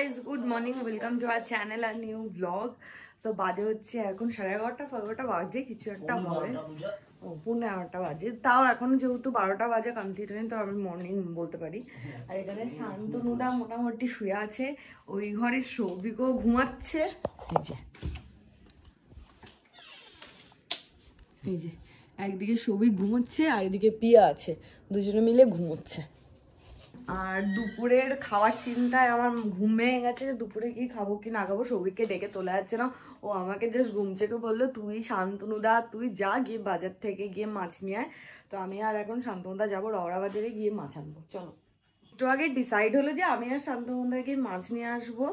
guys, good morning. Welcome to our channel and new vlog. So বাজে হচ্ছে এখন 11:30 বাজে কিছু একটা হবে। ও 11:30 বাজে, তাও এখন যেহেতু 12টা বাজে কমপ্লিট হয়নি, তো আমি মর্নিং বলতে পারি। আর এখানে শান্তনুদা মোটামুটি শুয়ে আছে, ওই ঘরে সৌভিকও ঘুমাচ্ছে। এই যে একদিকে সৌভিক ঘুমোচ্ছে আর এদিকে পিয়া আছে, দুজনে মিলে ঘুমোচ্ছে। আর দুপুরের খাওয়ার চিন্তায় আমার ঘুম ভেঙে গেছে, দুপুরে কি খাবো কি না খাবো। সৌভিককে ডেকে তোলা যাচ্ছে না, ও আমাকে জাস্ট ঘুম থেকে বললো তুই শান্তনুদা তুই যা গিয়ে বাজার থেকে গিয়ে মাছ নিয়ে আয়। তো আমি আর এখন শান্তনুদা যাবো রওড়া বাজারে গিয়ে মাছ আনবো। চলো, একটু আগে ডিসাইড হলো যে আমি আর শান্তনুদা গিয়ে মাছ নিয়ে আসবো।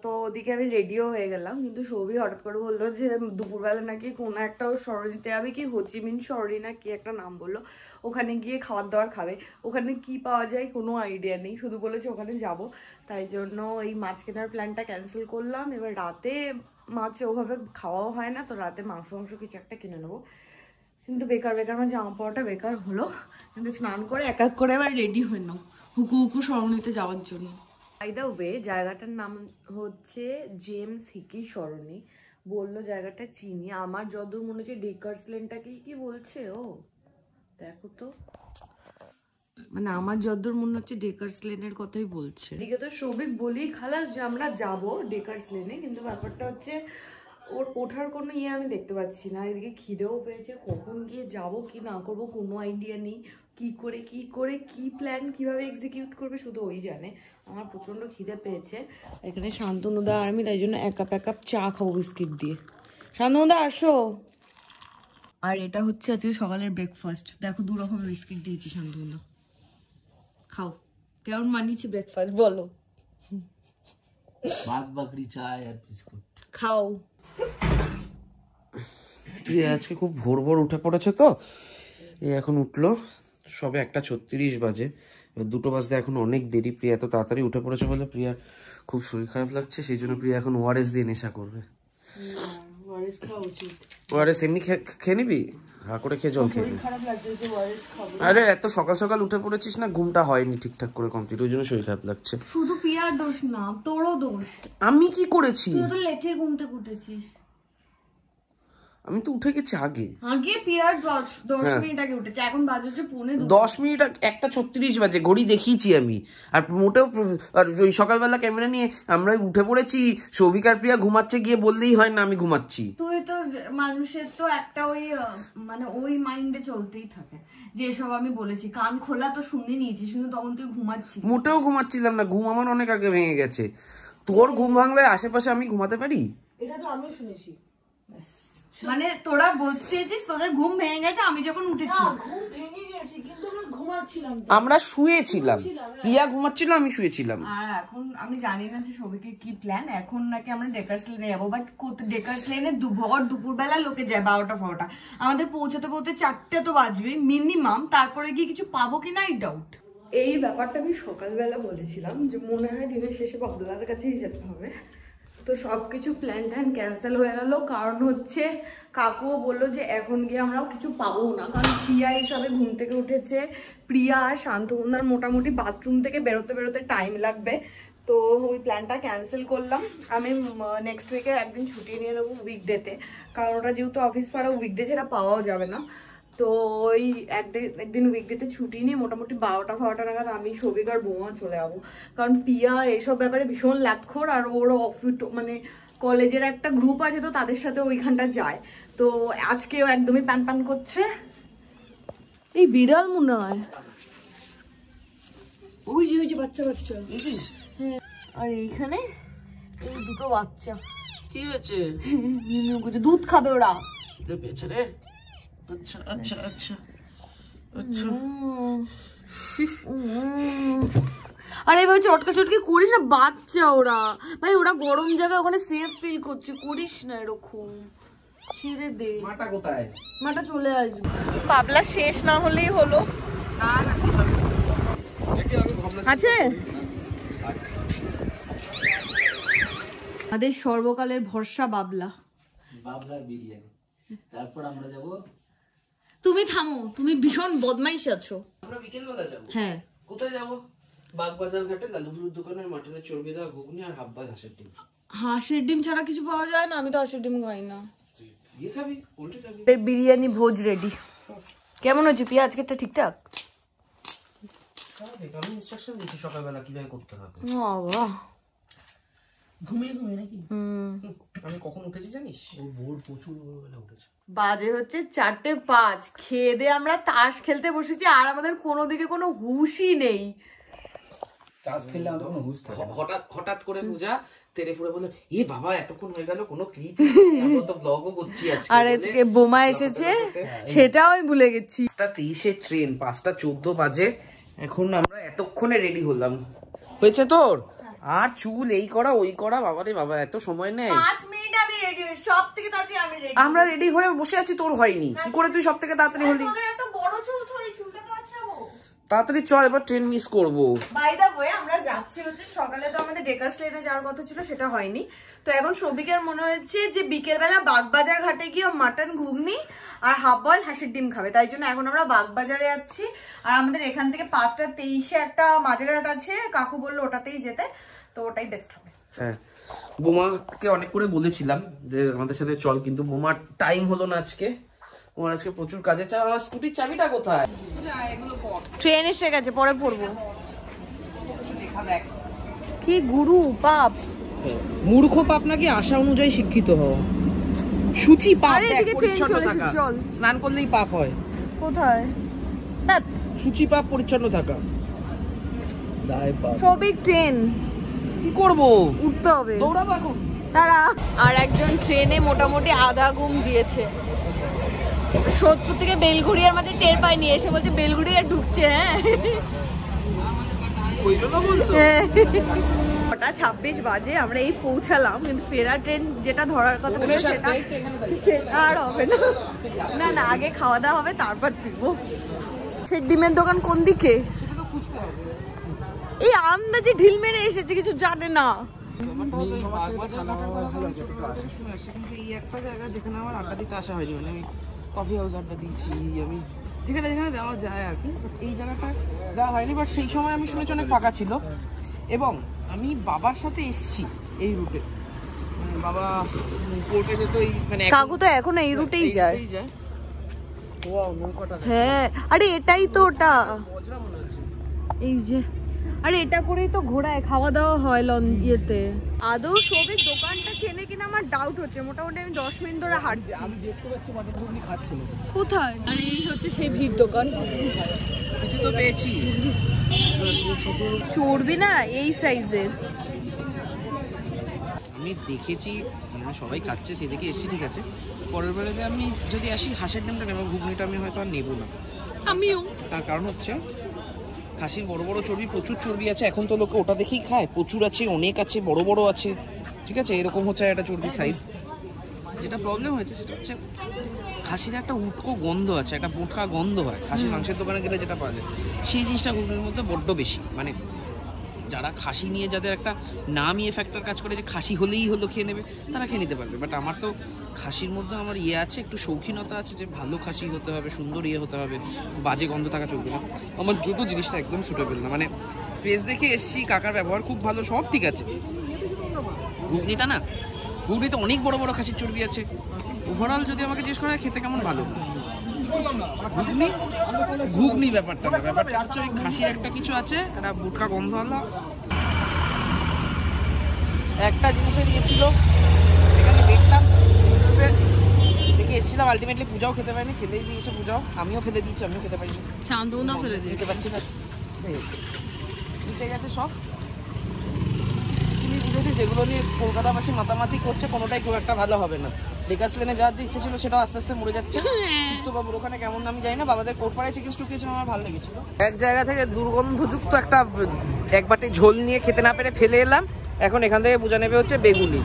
তো ওদিকে আমি রেডিও হয়ে গেলাম, কিন্তু সৌভিক হঠাৎ করে বললো যে দুপুরবেলা নাকি কোনো একটা সরণিতে যাবে, কি হোচিমিন সরণি না কি একটা নাম বললো, ওখানে গিয়ে খাবার দাবার খাবে। ওখানে কি পাওয়া যায় কোনো আইডিয়া নেই, শুধু বলেছে ওখানে যাব। তাই জন্য এই মাছ কেনার প্ল্যানটা ক্যান্সেল করলাম। এবার রাতে মাছ ওভাবে খাওয়াও হয় না, তো রাতে মাংস কিছু একটা কিনে নেবো। কিন্তু বেকার আমার জামা পাওয়াটা বেকার হলো। কিন্তু স্নান করে এক এক করে এবার রেডি হয়ে নাও হুকু সরণিতে যাওয়ার জন্য। বাই দ্য ওয়ে, জায়গাটার নাম হচ্ছে জেমস হিকি সরণি। বললো জায়গাটা চিনি, আমার যতদূর মনে হচ্ছে ডেকার্স লেনটাকেই কি বলছে। ও দেখো তো, মানে আমার যতদূর মনে হচ্ছে ডেকার্স লেনের কথাই বলছে। এদিকে তো সৌভিক বলি খালাস যে আমরা যাবো ডেকার্স লেনে, কিন্তু ব্যাপারটা হচ্ছে ওর ওঠার কোনো আমি দেখতে পাচ্ছি না। এদিকে খিদেও পেয়েছে, কখন গিয়ে যাবো কি না করবো কোনো আইডিয়া নেই। কি করে কি প্ল্যান কিভাবে এক্সিকিউট করবে শুধু ওই জানে। আমার প্রচন্ড খিদে পেয়েছে। এখানে শান্তনুদা আর আমি তাই জন্য এক কাপ চা খাবো বিস্কিট দিয়ে। শান্তনুদা আসো। আর এটা হচ্ছে আজকে সকালের ব্রেকফাস্ট। দেখো 2 রকমের বিস্কিট দিয়েছি শান্তনুদা, খাও। কেমন মানিয়েছে ব্রেকফাস্ট বলো? ভাত বাকরি চা আর বিস্কুট খাও। আজকে খুব ভোর উঠে পড়েছে, তো এই এখন উঠলো সবে 1:36 বাজে। 2টো বাজতে এখন অনেক দেরি। প্রিয়া তো তাড়াতাড়ি উঠে পড়েছে বলে প্রিয়ার খুব শরীর খারাপ লাগছে, সেই জন্য প্রিয়া এখন ওআরএস দিয়ে নেশা করবে। ওআরএস এমনি খেয়ে নিবি, হা করে খেয়ে জল খেয়ে। আরে এত সকাল সকাল উঠে পড়েছিস না, ঘুমটা হয়নি ঠিকঠাক করে কমপ্লিট, ওই জন্য শরীর খারাপ লাগছে। শুধু পিয়ার দোষ না, তোরও দোষ। আমি কি করেছি? তুই তো লেটে ঘুম থেকে উঠেছিস। আমি তো উঠে গেছি আগে পিয়ার 10 মিনিট আগে উঠেছে, এখন বাজে 10 মিনিট 1:36 বাজে, ঘড়ি দেখিয়েছি আমি। আর মোটেও ওই সকালবেলা ক্যামেরা নিয়ে আমরা উঠে পড়েছি, সৌভিক আর প্রিয়া ঘুমাচ্ছে গিয়ে বললেই হয় না আমি ঘুমাচ্ছি। তুই তো মানুষের তো একটা ওই মানে ওই মাইন্ডে চলতেই থাকে যে এসব আমি বলেছি, কান খোলা তো শুনে নিয়েছিস, কিন্তু তখন তুই ঘুমাচ্ছিস। মোটেও ঘুমাচ্ছিলাম না, ঘুম আমার অনেক আগে ভেঙে গেছে। তোর ঘুম ভাঙলে আশেপাশে আমি ঘুমাতে পারি? এটা তো আমিও শুনেছি। মানে তোরা বলতে চেয়েছিস তোদের ঘুম ভেঙে গেছে আমি যখন উঠেছি। ঘুম ভেঙে গেছে কিন্তু আমরা ঘুমাচ্ছিলাম, আমরা শুয়েছিলাম, প্রিয়া ঘুমাচ্ছিল আমি শুয়েছিলাম। আর এখন আমি জানি না যে সবিকের কি প্ল্যান। এখন নাকি আমরা ডেকার্স লেনে যাবো, বাট ডেকার্স লেনে দুপুরবেলা লোকে যায় 12টা আমাদের পৌঁছতে 4টে তো বাজবে মিনিমাম। তারপরে গিয়ে কিছু পাবো কিনা এই ডাউট। এই ব্যাপারটা আমি সকালবেলা বলেছিলাম যে মনে হয় দিনের শেষে বাবলার কাছেই যেতে হবে। তো সবকিছু প্ল্যান ক্যান্সেল হয়ে গেল, কারণ হচ্ছে কাকুও বললো যে এখন গিয়ে আমরাও কিছু পাবো না, কারণ প্রিয়া হিসাবে ঘুম থেকে উঠেছে। প্রিয়া আর শান্তনুদার মোটামুটি বাথরুম থেকে বেরোতে টাইম লাগবে। তো ওই প্ল্যানটা ক্যান্সেল করলাম। আমি নেক্সট উইকে একদিন ছুটি নিয়ে নেবো উইকডেতে, কারণ ওটা যেহেতু অফিস পাড়া উইকডে ছাড়া পাওয়াও যাবে না। তো ওই একদিন উইকডেতে ছুটি নিয়ে মোটামুটি 12টা নাগাদ আমি সৌভিক আর বৌমা চলে যাবো। কারণ পিয়া এইসব ব্যাপারে ভীষণ ল্যাথখোর, আর ওর মানে কলেজের একটা গ্রুপ আছে, তো তাদের সাথে ওইখানটা যায়। তো আজকেও একদমই প্যান করছে। এই বিড়াল মনে হয়, ওই যে বাচ্চা হ্যাঁ। আর এইখানে এই 2টো বাচ্চা কি হয়েছে? দুধ খাবে ওরা। খিদে পেয়েছে রে। আচ্ছা আচ্ছা আচ্ছা আচ্ছা। আরে এবার চটকি করিস না, বাচ্চা ওরা ভাই, ওরা গরম জায়গায় ওখানে সেফ ফিল করছে, করিস না এরকম, ছেড়ে দে। মাটা কোথায়? মাটা চলে আসবে। পাবলা শেষ না হলেই হলো। আছে আমাদের সর্বকালের ভরসা বাবলার বিরিয়ানি। তারপর আমরা যাব। তুমি থামো, তুমি ভীষণ বদমাইশ আছো। আমরা বিকেল বেলা যাব। হ্যাঁ, কোথায় যাব? বাগবাজার ঘাটে লালুপুরের দোকানের মাটনের চর্বি দেওয়া ঘুগনি আর হাব্বা হাঁসের ডিম। হাঁসের ডিম ছাড়া কিছু পাওয়া যায় না? আমি তো হাঁসের ডিম খাই না। ইয়ে খাবি, পোল্ট্রি খাবি? বিরিয়ানি ভোজ রেডি। কেমন হচ্ছে পিয়া আজকেরটা? ঠিকঠাক? আমি ইনস্ট্রাকশন দিচ্ছি সকালবেলা কিভাবে করতে হবে। বাবা ঘুমিয়ে ঘুমিয়ে নাকি? আমি কখন উঠেছি জানিস? ও ভোর প্রচুর ভোরবেলা উঠেছে। বাজে হচ্ছে 4:05। খেয়ে দিয়ে আমরা তাস খেলতে বসেছি আর আমাদের কোনো দিকে কোনো হুশই নেই। তাস খেললে আমাদের কোনো হুঁশ থাকে না। হঠাৎ করে পূজা তেরে ফুড়ে বলে, এ বাবা এতক্ষণ হয়ে গেল কোনো ক্লিপ, আমরা তো ব্লগও করছি আজকে। আর আজকে বোমা এসেছে, সেটাও আমি ভুলে গেছি। 5:23 ট্রেন, 5:14 বাজে। এখন আমরা এতক্ষণে রেডি হলাম। হয়েছে তোর? আর চুল এই করা ওই করা, বাবারে বাবা এত সময় নেই। 5 মিনিট আমি রেডি হই, সব থেকে তাড়াতাড়ি আমি রেডি। আমরা রেডি হয়ে বসে আছি, তোর হয়নি। কি করে তুই সব থেকে তাড়াতাড়ি হলি? তোদের এত বড় চুল, থরি চুলটা তো আছড়াবো। তাড়াতাড়ি চল, এবার ট্রেন মিস করবো। বাই দা ওয়ে, আমরা যাচ্ছি হচ্ছে সকালে তো আমাদের ডেকার্স লেনে যাওয়ার কথা ছিল, সেটা হয়নি। তো এখন সবিকের মনে হচ্ছে যে বিকেলবেলা বাগবাজার ঘাটে গিয়ে মাটন ঘুগনি আর হাফ বয়েল হাঁসের ডিম খাবে, তাই জন্য এখন আমরা বাগবাজারে যাচ্ছি। আর আমাদের এখান থেকে 5:23 একটা মাঝেরহাট আছে, কাকু বললো ওটাতেই যেতে, তো ওটাই বেস্ট হবে। হ্যাঁ, বোমাকে অনেক করে বলেছিলাম যে আমাদের সাথে চল, কিন্তু বোমার টাইম হলো না আজকে। বোমার আজকে প্রচুর কাজে। আমার স্কুটির চাবিটা কোথায়? ট্রেন এসে গেছে, পরে পড়বো। কি গুরু পাপ, মূর্খ পাপ নাকি আশা অনুযায়ী শিক্ষিত হও। সূচি পাপ, আরে এদিকে ট্রেন চলে এসেছে, চল। স্নান করলেই পাপ হয়। কোথায়? সূচি পাপ, পরিচ্ছন্ন থাকা দায় পাপ। সবিক ট্রেন কি করবো? উঠতে হবে, দৌড়াবো এখন। তারা। আর একজন ট্রেনে মোটামুটি আধা ঘুম দিয়েছে। সোদপুর থেকে বেলঘড়িয়ার মাঝে টের পাইনি, এসে বলছে বেলঘড়িয়া ঢুকছে। হ্যাঁ, 6:26 বাজে, আমরা এই পৌঁছালাম, কিন্তু ফেরা ট্রেন যেটা ধরার কথা ছিল সেটা আর হবে না। না না, আগে খাওয়া দাওয়া হবে, তারপর ফিরবো। সে ডিমের দোকান কোন দিকে? এই আন্দাজে ঢিল মেরে এসেছে, কিছু জানে না। এই একটা জায়গা যেখানে আমার আড্ডা দিতে আসা হয়নি, মানে আমি কফি হাউস আড্ডা দিচ্ছি, আমি যেখানে যেখানে দেওয়া যায় আর কি, এই জায়গাটা দেওয়া হয়নি। বাট সেই সময় আমি শুনেছি অনেক ফাঁকা ছিল, এবং আমি বাবার সাথে এসছি এই রুটে। বাবা কোর্টে যেত, এই মানে কাকু তো এখন এই রুটেই যায়। ওয়াও, নৌকাটা হ্যাঁ, আরে এটাই তো ওটা, বজরা মনে হচ্ছে। এই যে, আরে এটা করেই তো ঘোড়ায় খাওয়া দাওয়া হয় ইয়েতে। আদৌ সবিক দোকানটা চেনে কিনা আমার ডাউট হচ্ছে। মোটামুটি আমি 10 মিনিট ধরে হাঁটছি। আমি দেখতে পাচ্ছি মাটন ঘুগনি খাচ্ছিল। কোথায়? আরে এই হচ্ছে সেই ভিড় দোকান। কিছু তো পেয়েছি। চর্বি না এই সাইজের। আমি দেখেছি মানে সবাই খাচ্ছে, সেদিকে এসছি, ঠিক আছে। পরের বেলাতে আমি যদি আসি হাঁসের ডিমটা নেবো, ঘুগনিটা আমি হয়তো আর নেবো না। আমিও। তার কারণ হচ্ছে খাসির বড় বড় চর্বি, প্রচুর চর্বি আছে, এখন তো লোকে ওটা দেখেই খায়। প্রচুর আছে, অনেক আছে, বড় বড় আছে, ঠিক আছে। এরকম হচ্ছে একটা চর্বির সাইজ। যেটা প্রবলেম হয়েছে সেটা হচ্ছে খাসির একটা উটকো গন্ধ আছে, একটা বোটকা গন্ধ হয় খাসির মাংসের দোকানে গেলে যেটা পাওয়া যায়, সেই জিনিসটা ঘুগনির মধ্যে বড্ড বেশি। মানে যারা খাসি নিয়ে যাদের একটা নামই ফ্যাক্টর কাজ করে যে খাসি হলেই হলো খেয়ে নেবে, তারা খেয়ে নিতে পারবে। বাট আমার তো খাসির মধ্যে আমার ইয়ে আছে, একটু শৌখিনতা আছে, যে ভালো খাসি হতে হবে, সুন্দর ইয়ে হতে হবে, বাজে গন্ধ থাকা চলবে না। আমার দুটো জিনিসটা একদম সুটেবল না। মানে পেজ দেখে এসছি, কাকার ব্যবহার খুব ভালো, সব ঠিক আছে। ঘুগনিটা না, ঘুগনিতে অনেক বড় বড় খাসির চর্বি আছে। ওভারঅল যদি আমাকে জিজ্ঞেস করা খেতে কেমন, ভালো। ঘুগনি ঘুগনি ব্যাপারটা না, ব্যাপারটা হচ্ছে ওই খাসির একটা কিছু আছে, একটা বুটকা গন্ধ আলা। একটা জিনিসের ইয়ে ছিল, এখানে দেখতাম দেখে এসেছিলাম, আলটিমেটলি পূজাও খেতে পারিনি, ফেলেই দিয়েছে পূজাও, আমিও ফেলে দিয়েছি, আমিও খেতে পারিনি, শান্তনা ফেলে দিতে পারছি না, দিতে গেছে সব। তুমি বুঝেছি যেগুলো নিয়ে কলকাতাবাসী মাতামাতি করছে, কোনোটাই খুব একটা ভালো হবে না। ডেকার্স লেনে যাওয়ার যে ইচ্ছে ছিল সেটাও আস্তে আস্তে মরে যাচ্ছে। তো বাবুর ওখানে কেমন আমি জানি না, বাবাদের কোটপাড়ায় চিকেন স্টু খেয়েছিলাম, আমার ভালো লেগেছিল। এক জায়গা থেকে দুর্গন্ধযুক্ত একটা এক বাটি ঝোল নিয়ে খেতে না পেরে ফেলে এলাম। এখন এখান থেকে পূজা নেবে হচ্ছে বেগুনি,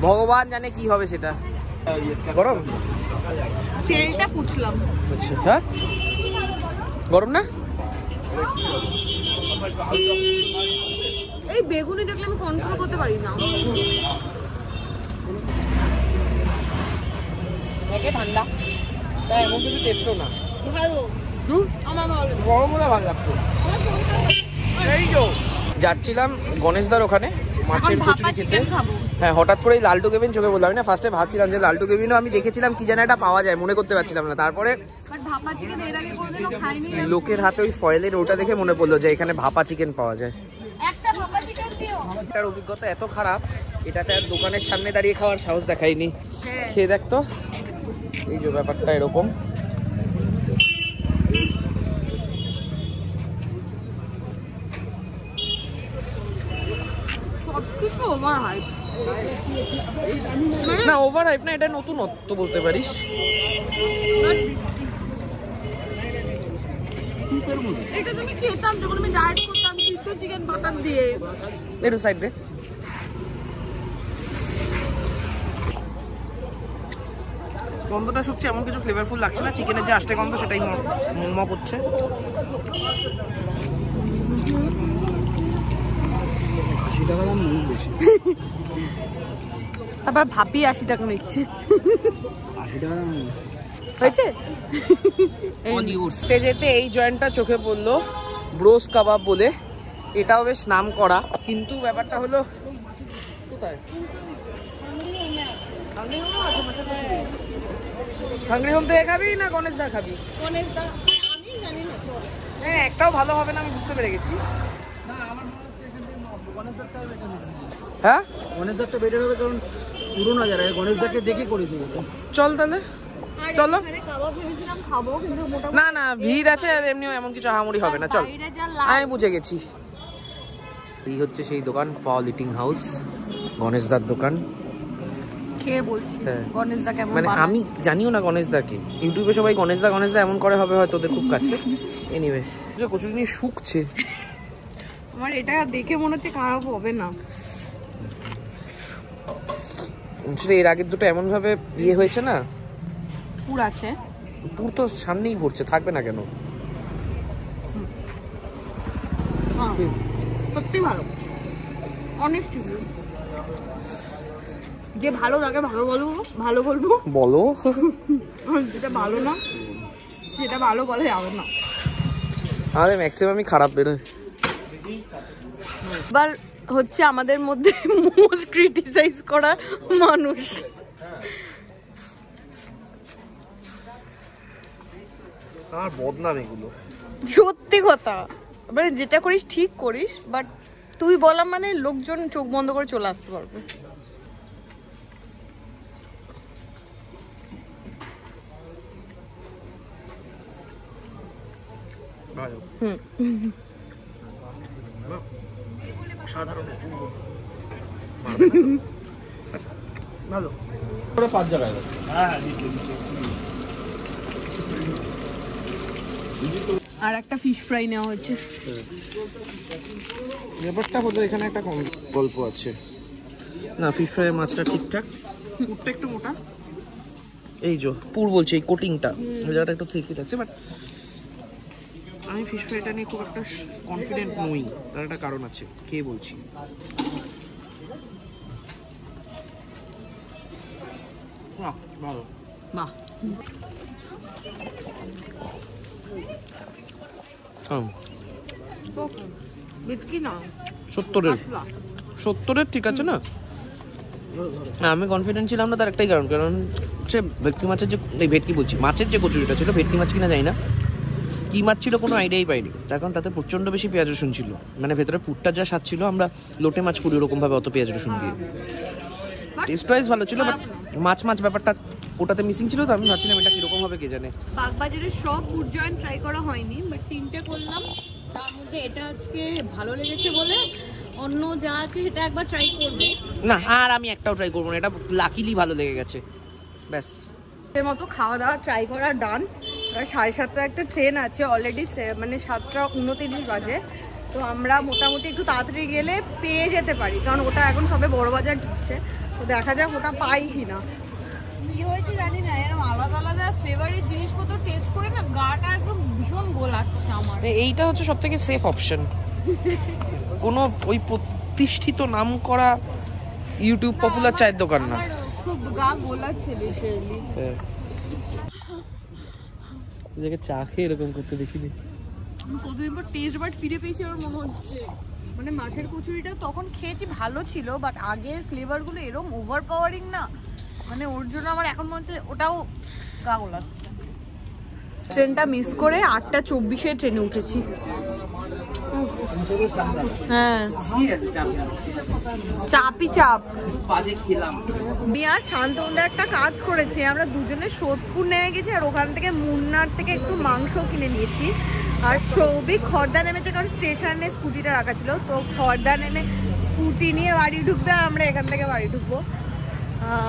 ভগবান জানে কি হবে সেটা। গরম তেলটা পুছলাম। আচ্ছা, গরম না? এই বেগুনি দেখলে আমি কন্ট্রোল করতে পারি না। একে ঠান্ডা, তাই এমন কিছু টেস্টও না। ভালো, আমার ভালো, গরম হলে ভালো লাগতো। এই তো যাচ্ছিলাম গণেশদার ওখানে মাছের কচুরি খেতে। হ্যাঁ, হঠাৎ করেই লালটু কেবিন চোখে বললাম। না ফার্স্টে ভাবছিলাম যে লালটু কেবিনও আমি দেখেছিলাম কি যেন একটা পাওয়া যায়, মনে করতে পারছিলাম না। তারপরে লোকের হাতে ওই ফয়েলের ওটা দেখে মনে পড়লো যে এখানে ভাপা চিকেন পাওয়া যায়। এটার অভিজ্ঞতা এত খারাপ, এটাতে আর দোকানের সামনে দাঁড়িয়ে খাওয়ার সাহস দেখাইনি। খেয়ে দেখতো, এই যে ব্যাপারটা এরকম। না ওভার হাইপ না, এটা নতুনত্ব বলতে পারিস। এটা তুমি খেতাম যখন আমি ডায়েট করতাম, চিকেন চিকেন বাটার দিয়ে। একটু সাইড দে। গন্ধটা শুকছে, এমন কিছু ফ্লেভারফুল লাগছে না। চিকেনের যে আষ্টে গন্ধ সেটাই ম করছে। তারপর ভাপি 80 টাকা নিচ্ছে। হয়েছে স্টেজেতে এই জয়েন্টটা চোখে পড়লো, ব্রোস কাবাব বলে। এটাও বেশ নাম করা, কিন্তু ব্যাপারটা হলো কোথায় হাংরি হোম থেকে খাবি না গণেশদা খাবি? হ্যাঁ, একটাও ভালো হবে না, আমি বুঝতে পেরে গেছি। হ্যাঁ, গণেশদারটা বেটার হবে, কারণ পুরোনো যারা গণেশদাকে দেখে করেছে। চল তাহলে, চলো। না না, ভিড় আছে আর এমনিও এমন কিছু হামুড়ি হবে না, চল। আমি বুঝে গেছি। এই হচ্ছে সেই দোকান, পল ইটিং হাউস, গণেশদার দোকান। মানে আমি জানিও না গণেশদাকে, ইউটিউবে সবাই গণেশদা গণেশদা এমন করে, হবে হয়তো ওদের খুব কাছে। এনিওয়ে, কচুরি নিয়ে শুকছে। আমার এটা দেখে মনে হচ্ছে খারাপ হবে না। এর আগের দুটো এমন ভাবে ইয়ে হয়েছে না, পুর আছে, পুর তো সামনেই পড়ছে, থাকবে না কেন? সত্যি ভালো, অনেস্টলি। যে ভালো তাকে ভালো বলবো, ভালো বলবো। বলো, যেটা ভালো না সেটা ভালো বলা যাবে না। আমাদের ম্যাক্সিমামই খারাপ বেরোয়। এবার হচ্ছে আমাদের মধ্যে মোস্ট ক্রিটিসাইজ করা মানুষ। আর বদনাম এগুলো, সত্যি কথা। মানে যেটা করিস ঠিক করিস, বাট তুই বলা মানে লোকজন চোখ বন্ধ করে চলে আসতে পারবে। সাধারণ ভালো 5 জায়গায়। আর একটা ফিশ ফ্রাই নেওয়া হচ্ছে। ব্যাপারটা হলো এখানে একটা গল্প আছে না। ফিশ ফ্রাই মাছটা ঠিকঠাক, পুরটা একটু মোটা। এই যে পুর বলছে, এই কোটিংটা ওই জায়গাটা একটু ঠিকই থাকছে, বাট আমি ফিশ ফ্রাইটা নিয়ে খুব একটা কনফিডেন্ট নই। তার একটা কারণ আছে, খেয়ে বলছি। ভালো, বাহ, সত্তরের ঠিক আছে না? আমি কনফিডেন্ট ছিলাম না, তার একটাই কারণ হচ্ছে ভেটকি মাছের যে, এই ভেটকি বলছি, মাছের যে কচুরিটা ছিল, ভেটকি মাছ কিনা যায় না, কি মাছ ছিল কোনো আইডিয়াই পাইনি। তার কারণ তাতে প্রচণ্ড বেশি পেঁয়াজ রসুন ছিল। মানে ভেতরে পুরটা যা স্বাদ ছিল, আমরা লোটে মাছ করি ওরকমভাবে অত পেঁয়াজ রসুন দিয়ে। টেস্ট ওয়াইজ ভালো ছিল, বাট মাছ ব্যাপারটা ওটাতে মিসিং ছিল। তো আমি ভাবছিলাম এটা কিরকম হবে কে জানে। বাগবাজারের সব ফুড জয়েন্ট ট্রাই করা হয়নি, বাট 3টে করলাম। তার মধ্যে এটা আজকে ভালো লেগেছে বলে অন্য যা আছে সেটা একবার ট্রাই করব না। আর আমি একটাও ট্রাই করবো না, এটা লাকিলি ভালো লেগে গেছে, ব্যাস। এর মতো খাওয়া দাওয়া ট্রাই করা ডান। 7:30 একটা ট্রেন আছে অলরেডি, মানে 7:29 বাজে। তো আমরা মোটামুটি একটু তাড়াতাড়ি গেলে পেয়ে যেতে পারি, কারণ ওটা এখন সবে বড় বাজার ঢুকছে। তো দেখা যাক ওটা পাই কিনা। কি হয়েছে জানি না, এরকম আলাদা আলাদা ফ্লেভারের জিনিসপত্র টেস্ট করে না গাটা একদম ভীষণ গোলাচ্ছে আমার। এইটা হচ্ছে সব থেকে সেফ অপশন। কোনো ওই প্রতিষ্ঠিত নাম করা ইউটিউব পপুলার চায়ের দোকান না, খুব গা গোলাচ্ছে লিটারালি। চা খেয়ে এরকম করতে দেখিনি। কতদিন পর টেস্ট বাট ফিরে পেয়েছি আমার মনে হচ্ছে। মানে মাছের কচুরিটা তখন খেয়েছি ভালো ছিল, বাট আগের ফ্লেভারগুলো এরকম ওভার পাওয়ারিং না, মানে ওর জন্য আমার এখন মনে হচ্ছে ওটাও গা গোলাচ্ছে। ট্রেনটা মিস করে 8:24 ট্রেনে উঠেছি। হ্যাঁ চাপই চাপ। বাজে খেলাম। আমি আর শান্তনুদা একটা কাজ করেছি, আমরা দুজনে সোদপুর নেমে গেছি আর ওখান থেকে মুন্নার থেকে একটু মাংস কিনে নিয়েছি। আর সৌভিক খড়দা নেমেছে, কারণ স্টেশনে স্কুটিটা রাখা ছিল, তো খড়দা নেমে স্কুটি নিয়ে বাড়ি ঢুকবে আর আমরা এখান থেকে বাড়ি ঢুকবো।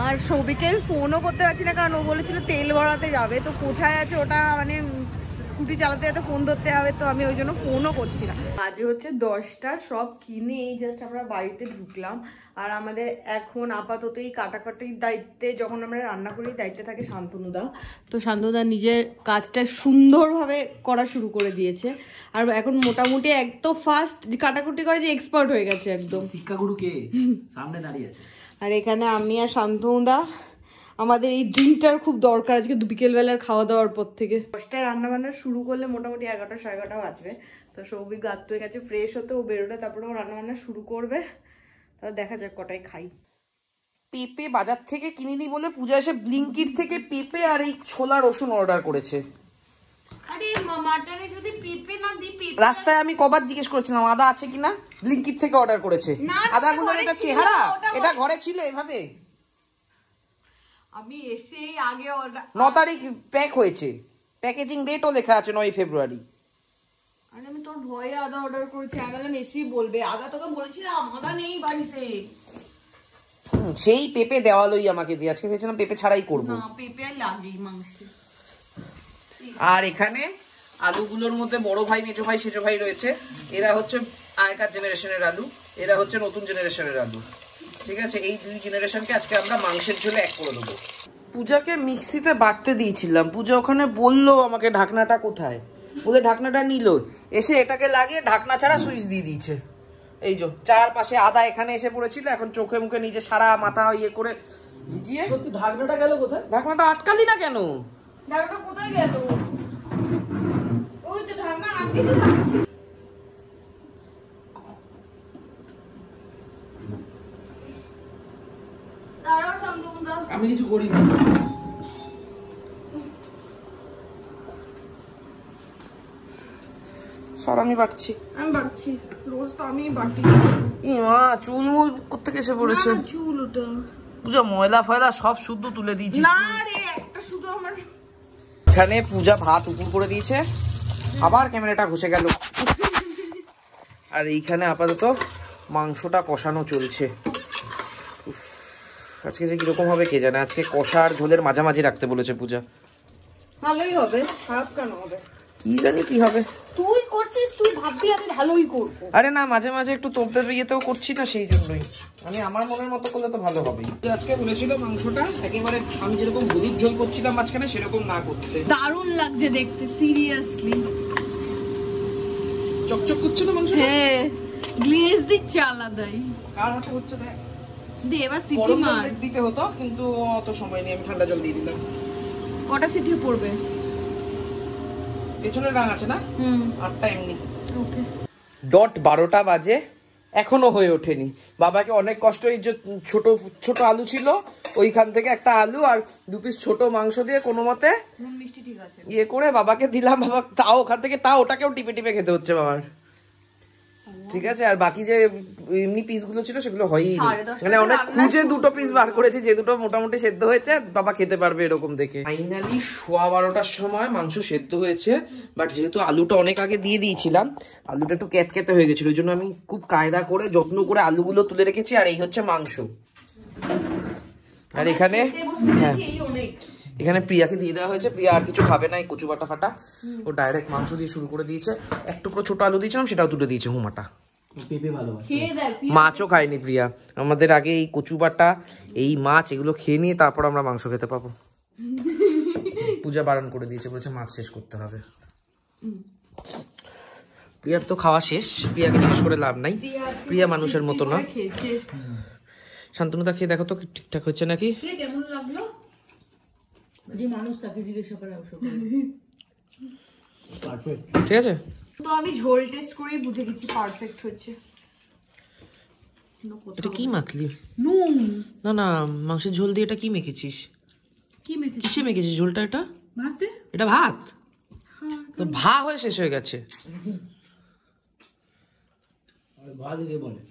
আর সৌভিককে ফোনও করতে পারছি না, কারণ ও বলেছিল তেল ভরাতে যাবে, তো কোথায় আছে ওটা, মানে স্কুটি চালাতে যেতে ফোন ধরতে হবে, তো আমি ওই জন্য ফোনও করছি না। বাজে হচ্ছে 10টা, সব কিনে এই জাস্ট আমরা বাড়িতে ঢুকলাম। আর আমাদের এখন আপাতত এই কাটাকাটির দায়িত্বে, যখন আমরা রান্না করি দায়িত্বে থাকে শান্তনুদা, তো শান্তনুদা নিজের কাজটা সুন্দরভাবে করা শুরু করে দিয়েছে। আর এখন মোটামুটি এত ফাস্ট কাটাকুটি করে যে এক্সপার্ট হয়ে গেছে একদম। শিক্ষাগুরু কে সামনে দাঁড়িয়ে আছে। আর এখানে আমি আর শান্তনুদা, আমাদের এই ড্রিঙ্কটার খুব দরকার আজকে বিকেলবেলার খাওয়া দাওয়ার পর থেকে। 10টায় রান্না বান্না শুরু করলে মোটামুটি 11টা সাড়ে 11টা বাজবে। তো সৌভিক গাত হয়ে গেছে ফ্রেশ হতে, ও বেরোলে তারপরে ও রান্না বান্না শুরু করবে। তাহলে দেখা যাক কটায় খাই। পেঁপে বাজার থেকে কিনিনি বলে পূজা এসে ব্লিঙ্কিট থেকে পেঁপে আর এই ছোলা রসুন অর্ডার করেছে। আরে মাটনে যদি পেঁপে না দিই, রাস্তায় আমি কবার জিজ্ঞেস করেছিলাম আদা আছে কিনা, ব্লিঙ্কিট থেকে অর্ডার করেছে। আদাগুলোর এটা চেহারা, এটা ঘরে ছিল এভাবে। আমি এসেই আগে অর্ডার, 9 তারিখ প্যাক হয়েছে, প্যাকেজিং ডেটও লেখা আছে 9 ফেব্রুয়ারি। আরে আমি তোর ভয়ে আদা অর্ডার করেছি, আমি বললাম এসেই বলবে। আদা তোকে বলেছিলাম আদা নেই বাড়িতে। সেই পেঁপে দেওয়ালই আমাকে দিয়ে, আজকে ভেবেছিলাম পেঁপে ছাড়াই করবো। না পেঁপে আর লাগেই মাংসে। আর এখানে আলুগুলোর মধ্যে বড় ভাই, মেজো ভাই, সেজো ভাই রয়েছে। এরা হচ্ছে আগেকার জেনারেশনের আলু, এরা হচ্ছে নতুন জেনারেশনের আলু। ঠিক আছে, এই দুই জেনারেশনকে আজকে আমরা মাংসের ঝোলে এক করে দেবো। পূজাকে মিক্সিতে বাটতে দিয়েছিলাম, পূজা ওখানে বললো আমাকে ঢাকনাটা কোথায়, বলে ঢাকনাটা নিল, এসে এটাকে লাগিয়ে ঢাকনা ছাড়া সুইচ দিয়ে দিয়েছে। এই যে চারপাশে আদা এখানে এসে পড়েছিল, এখন চোখে মুখে নিজে সারা মাথা ইয়ে করে ভিজিয়ে। সত্যি ঢাকনাটা গেল কোথায়? ঢাকনাটা আটকালি না কেন? ঢাকনা কোথায় গেল? ওই তো ঢাকনা আটকে তো থাকছে। দাঁড়াও শান্তনুদা, আমি কিছু করিনি। স্যার আমি বাটছি। আমি বাটছি, রোজ তো আমি বাটি। ই মা, চুল মুল কোথেকে এসে পড়েছে? চুল ওটা পূজা ময়লা ফয়লা সব শুদ্ধ তুলে দিয়েছি। না রে, একটা শুধু আমার। এখানে পূজা ভাত উপর করে দিয়েছে, আবার ক্যামেরাটা ঘষে গেল। আর এইখানে আপাতত মাংসটা কষানো চলছে। আজকে যে কিরকম হবে কে জানে, আজকে কষা আর ঝোলের মাঝামাঝি রাখতে বলেছে পূজা। ভালোই হবে, খারাপ কেন হবে? কি জানি কি হবে। তুই করছিস, তুই ভাববি আমি ভালোই করবো। আরে না, মাঝে মাঝে একটু তোপদের ইয়েতেও করছি না, সেই জন্যই। আমি আমার মনের মতো করলে তো ভালো হবেই। আজকে বলেছিল মাংসটা একেবারে আমি যেরকম হলুদ ঝোল করছিলাম মাঝখানে সেরকম না করতে। দারুণ লাগছে দেখতে, সিরিয়াসলি। চকচক করছে না মাংসটা? হ্যাঁ, গ্লেজ দিচ্ছে আলাদাই। কার হাতে হচ্ছে দেখ। দে এবার সিটি মার। দিতে হতো কিন্তু অত সময় নেই, আমি ঠান্ডা জল দিয়ে দিলাম। কটা সিটি পড়বে? পেছনে রাং আছে না? 8টা এমনি। ওকে। ডট 12টা বাজে, এখনো হয়ে ওঠেনি। বাবাকে অনেক কষ্ট, এই যে ছোট ছোট আলু ছিল ওইখান থেকে একটা আলু আর 2 পিস ছোট মাংস দিয়ে কোনো মতে মিষ্টি ঠিক আছে ইয়ে করে বাবাকে দিলাম। বাবা তাও ওখান থেকে ওটাকেও টিপে টিপে খেতে হচ্ছে বাবার। ঠিক আছে, আর বাকি যে এমনি পিসগুলো ছিল সেগুলো হয়ই নি, মানে অনেক খুঁজে 2টো পিস বার করেছি, যে দুটো মোটামুটি সেদ্ধ হয়েছে, বাবা খেতে পারবে এরকম দেখে। ফাইনালি 12:15টার সময় মাংস সেদ্ধ হয়েছে, বাট যেহেতু আলুটা অনেক আগে দিয়ে দিয়েছিলাম, আলুটা একটু ক্যাতক্যাতে হয়ে গেছিল, ওই জন্য আমি খুব কায়দা করে যত্ন করে আলুগুলো তুলে রেখেছি। আর এই হচ্ছে মাংস। আর এখানে হ্যাঁ, এখানে প্রিয়াকে দিয়ে দেওয়া হয়েছে, প্রিয়া আর কিছু খাবে না এই কচু বাটা ফাটা, ও ডাইরেক্ট মাংস দিয়ে শুরু করে দিয়েছে। এক টুকরো ছোট আলু দিয়েছিলাম, সেটাও তুলে দিয়েছে হুমাটা। পেঁপে ভালোবাসে। মাছও খায়নি প্রিয়া, আমাদের আগে এই কচু বাটা, এই মাছ, এগুলো খেয়ে নিয়ে তারপর আমরা মাংস খেতে পাবো। পূজা বারণ করে দিয়েছে, বলেছে মাছ শেষ করতে হবে। প্রিয়ার তো খাওয়া শেষ, প্রিয়াকে জিজ্ঞেস করে লাভ নাই, প্রিয়া মানুষের মতো না। শান্তনুদা খেয়ে দেখো তো ঠিকঠাক হচ্ছে নাকি। কেমন লাগলো? যে মানুষ তাকে জিজ্ঞাসা করে পারফেক্ট। ঠিক আছে, তো আমি ঝোল টেস্ট করেই বুঝে গেছি পারফেক্ট হচ্ছে। এটা কি মাখলি? নুন। না না, মাংসের ঝোল দিয়ে এটা কি মেখেছিস? কি মেখে? কিসে মেখেছিস ঝোলটা? এটা ভাতে? এটা ভাত? তো ভা হয়ে শেষ হয়ে গেছে। ভাত দিকে বলে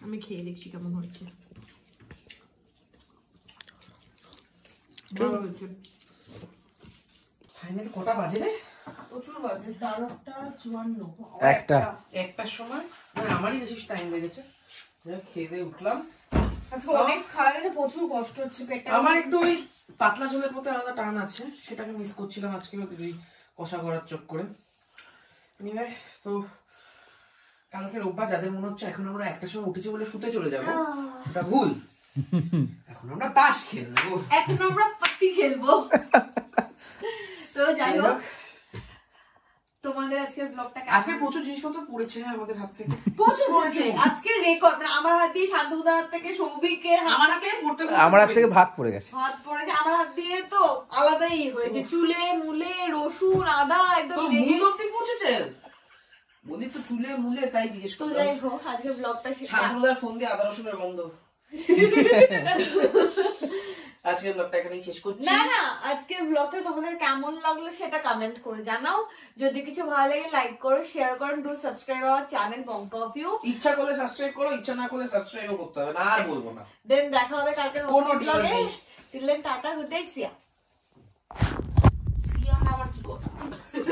আমি খেয়ে দেখছি কেমন হচ্ছে। ফাইনালি কটা বাজে রে? প্রচুর বাজে। 12:54। একটার সময় মানে আমারই বেশি টাইম লেগেছে। খেয়ে দিয়ে উঠলাম, আজকে অনেক খাওয়া গেছে, প্রচুর কষ্ট হচ্ছে পেটে। আমার একটু ওই পাতলা ঝোলের প্রতি আলাদা টান আছে, সেটাকে মিস করছিলাম আজকে ওই কষা করার চক করে। এনিওয়ে, তো কালকের অভ্যাস যাদের মনে হচ্ছে এখন আমরা একটার সময় উঠেছি বলে শুতে চলে যাবো, ওটা ভুল। এখন আমরা তাস খেলবো, এখন আমরা পাতি খেলবো। তো যাই হোক, তোমাদের আজকের ব্লগটা আজকে প্রচুর জিনিসপত্র পড়েছে আমাদের হাত থেকে, প্রচুর পড়েছে। আজকে রেকর্ড মানে আমার হাত দিয়ে, শান্তদার হাত থেকে, সৌভিকের আমার হাতে পড়তে আমার হাত থেকে ভাত পড়ে গেছে। হাত পড়েছে, আমার হাত দিয়ে তো আলাদাই হয়েছে। চুলে মুলে রসুন আদা একদম লেগে পৌঁছেছে। বলি তো চুলে মুলে, তাই জিজ্ঞেস তো করলাম। যাই হোক, আজকের ব্লগটা শান্তদার ফোন দিয়ে আদা রসুনের গন্ধ। আজকের ব্লগটা এখানেই শেষ করছি। না না, আজকের ব্লগটা তোমাদের কেমন লাগলো সেটা কমেন্ট করে জানাও। যদি কিছু ভালো লাগে লাইক করো, শেয়ার করো, ডু সাবস্ক্রাইব আওয়ার চ্যানেল পম্পা অফ ইউ। ইচ্ছা করলে সাবস্ক্রাইব করো, ইচ্ছা না করলে সাবস্ক্রাইবও করতে হবে না, আর বলবো না। দেন দেখা হবে কালকের কোনো নতুন deal ব্লগে। নেই। Till then tata, good night, see ya. See ya আবার কি কথা?